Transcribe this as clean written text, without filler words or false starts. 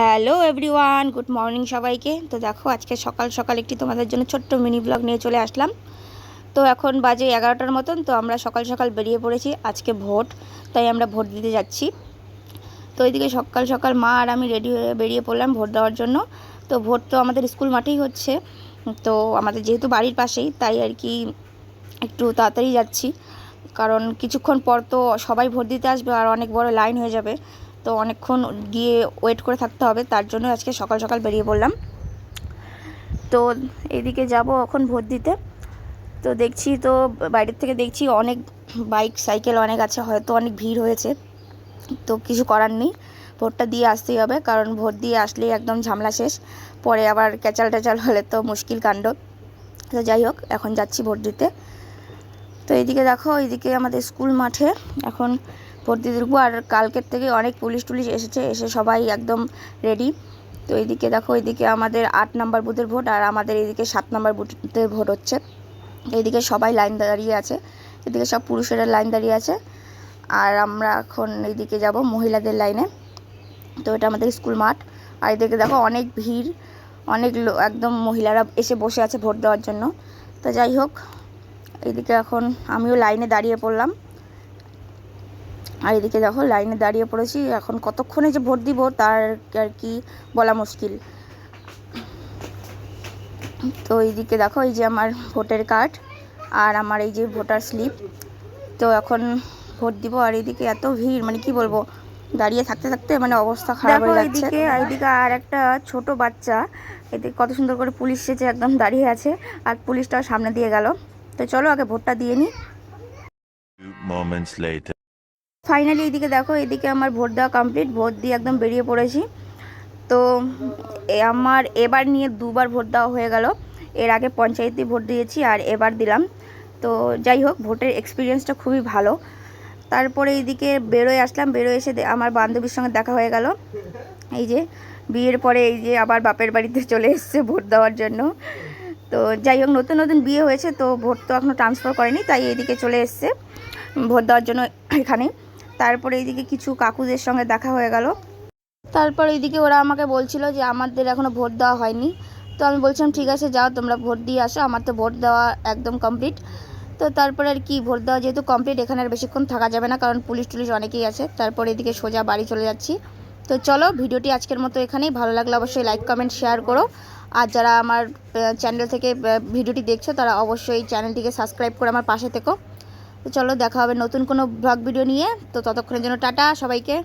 Hello everyone, good morning সবাইকে। তো দেখো আজকে সকাল সকাল একটি তোমাদের জন্য ছোট্ট মিনি ব্লগ নিয়ে চলে আসলাম। তো এখন বাজে 11টার মতন। তো আমরা সকাল সকাল বেরিয়ে পড়েছি, আজকে ভোট, তাই আমরা ভোট দিতে যাচ্ছি। তো এইদিকে সকাল সকাল মা আর আমি রেডি হয়ে বেরিয়ে পড়লাম ভোট দেওয়ার জন্য। তো ভোট তো আমাদের স্কুল মাঠেই হচ্ছে, তো আমাদের যেহেতু বাড়ির পাশেই, তাই আর কি একটু তাড়াতাড়ি যাচ্ছি, কারণ কিছুক্ষণ পর তো সবাই ভোট দিতে আসবে আর অনেক বড় লাইন হয়ে যাবে। তো অনেকক্ষণ গিয়ে ওয়েট করে থাকতে হবে, তার জন্য আজকে সকাল সকাল বেরিয়ে পড়লাম। তো এইদিকে যাব এখন ভোট দিতে। তো দেখছি, তো বাইরের থেকে দেখছি অনেক বাইক সাইকেল অনেক আছে, হয়তো অনেক ভিড় হয়েছে। তো কিছু করার নেই, ভোটটা দিয়ে আসতেই হবে, কারণ ভোট দিয়ে আসলেই একদম ঝামেলা শেষ, পরে আবার ক্যাচাল ট্যাচাল হলে তো মুশকিল কাণ্ড। তো যাই হোক, এখন যাচ্ছি ভোট দিতে। তো এইদিকে দেখো, এইদিকে আমাদের স্কুল মাঠে এখন ভোট দিতে ঢুকবো। আর কালকের থেকে অনেক পুলিশ টুলিশ এসেছে, এসে সবাই একদম রেডি। তো এইদিকে দেখো, এইদিকে আমাদের 8 নম্বর বুথের ভোট, আর আমাদের এইদিকে 7 নম্বর বুথের ভোট হচ্ছে। এইদিকে সবাই লাইন দাঁড়িয়ে আছে, এদিকে সব পুরুষেরা লাইন দাঁড়িয়ে আছে, আর আমরা এখন এইদিকে যাব মহিলাদের লাইনে। তো এটা আমাদের স্কুল মাঠ, আর এদিকে দেখো অনেক ভিড়, অনেক একদম মহিলারা এসে বসে আছে ভোট দেওয়ার জন্য। তো যাই হোক, এইদিকে এখন আমিও লাইনে দাঁড়িয়ে পড়লাম। আর এদিকে দেখো লাইনে দাঁড়িয়ে পড়েছি, এখন কতক্ষণে যে ভোট দিব তার আর কি বলা মুশকিল। তো এইদিকে দেখো, এই যে আমার ভোটের কার্ড আর আমার এই যে ভোটার স্লিপ। তো এখন ভোট দিব, আর এইদিকে এত ভিড়, মানে কি বলবো, দাঁড়িয়ে থাকতে থাকতে মানে অবস্থা খারাপ হয়ে যাচ্ছে। আর এইদিকে আর একটা ছোট বাচ্চা, এদিকে কত সুন্দর করে পুলিশ এসেছে, একদম দাঁড়িয়ে আছে, আর পুলিশটাও সামনে দিয়ে গেল। তো চলো আগে ভোটটা দিয়ে নিই। ফাইনালি এইদিকে দেখো, এইদিকে আমার ভোট দেওয়া কমপ্লিট, ভোট দিয়ে একদম বেরিয়ে পড়েছি। তো আমার এবার নিয়ে দুবার ভোট দেওয়া হয়ে গেল, এর আগে পঞ্চায়েতে ভোট দিয়েছি আর এবার দিলাম। তো যাই হোক, ভোটের এক্সপিরিয়েন্সটা খুবই ভালো। তারপরে এইদিকে বেরোয় আসলাম, বেরোয় এসে আমার বান্ধবীর সঙ্গে দেখা হয়ে গেল। এই যে বিয়ের পরে এই যে আবার বাপের বাড়িতে চলে এসছে ভোট দেওয়ার জন্য। তো যাই হোক, নতুন নতুন বিয়ে হয়েছে, তো ভোট তো এখনও ট্রান্সফার করেনি, তাই এইদিকে চলে এসছে ভোট দেওয়ার জন্য এখানে। তারপরে এইদিকে কিছু কাকুদের সঙ্গে দেখা হয়ে গেল। তারপর এইদিকে ওরা আমাকে বলছিল যে আমাদের এখনও ভোট দেওয়া হয়নি। তো আমি বলছিলাম ঠিক আছে, যাও তোমরা ভোট দিয়ে আসো, আমার তো ভোট দেওয়া একদম কমপ্লিট। তো তারপরে আর কি, ভোট দেওয়া যেহেতু কমপ্লিট, এখানে আর বেশিক্ষণ থাকা যাবে না, কারণ পুলিশ টুলিশ অনেকেই আছে। তারপর এদিকে সোজা বাড়ি চলে যাচ্ছি। তো চলো, ভিডিওটি আজকের মতো এখানেই। ভালো লাগলে অবশ্যই লাইক কমেন্ট শেয়ার করো, আর যারা আমার চ্যানেল থেকে ভিডিওটি দেখছো তারা অবশ্যই চ্যানেলটিকে সাবস্ক্রাইব করে আমার পাশে থেকো। তো চলো, দেখা হবে নতুন কোনো ব্লগ ভিডিও নিয়ে। তো ততক্ষণের জন্য টাটা সবাইকে।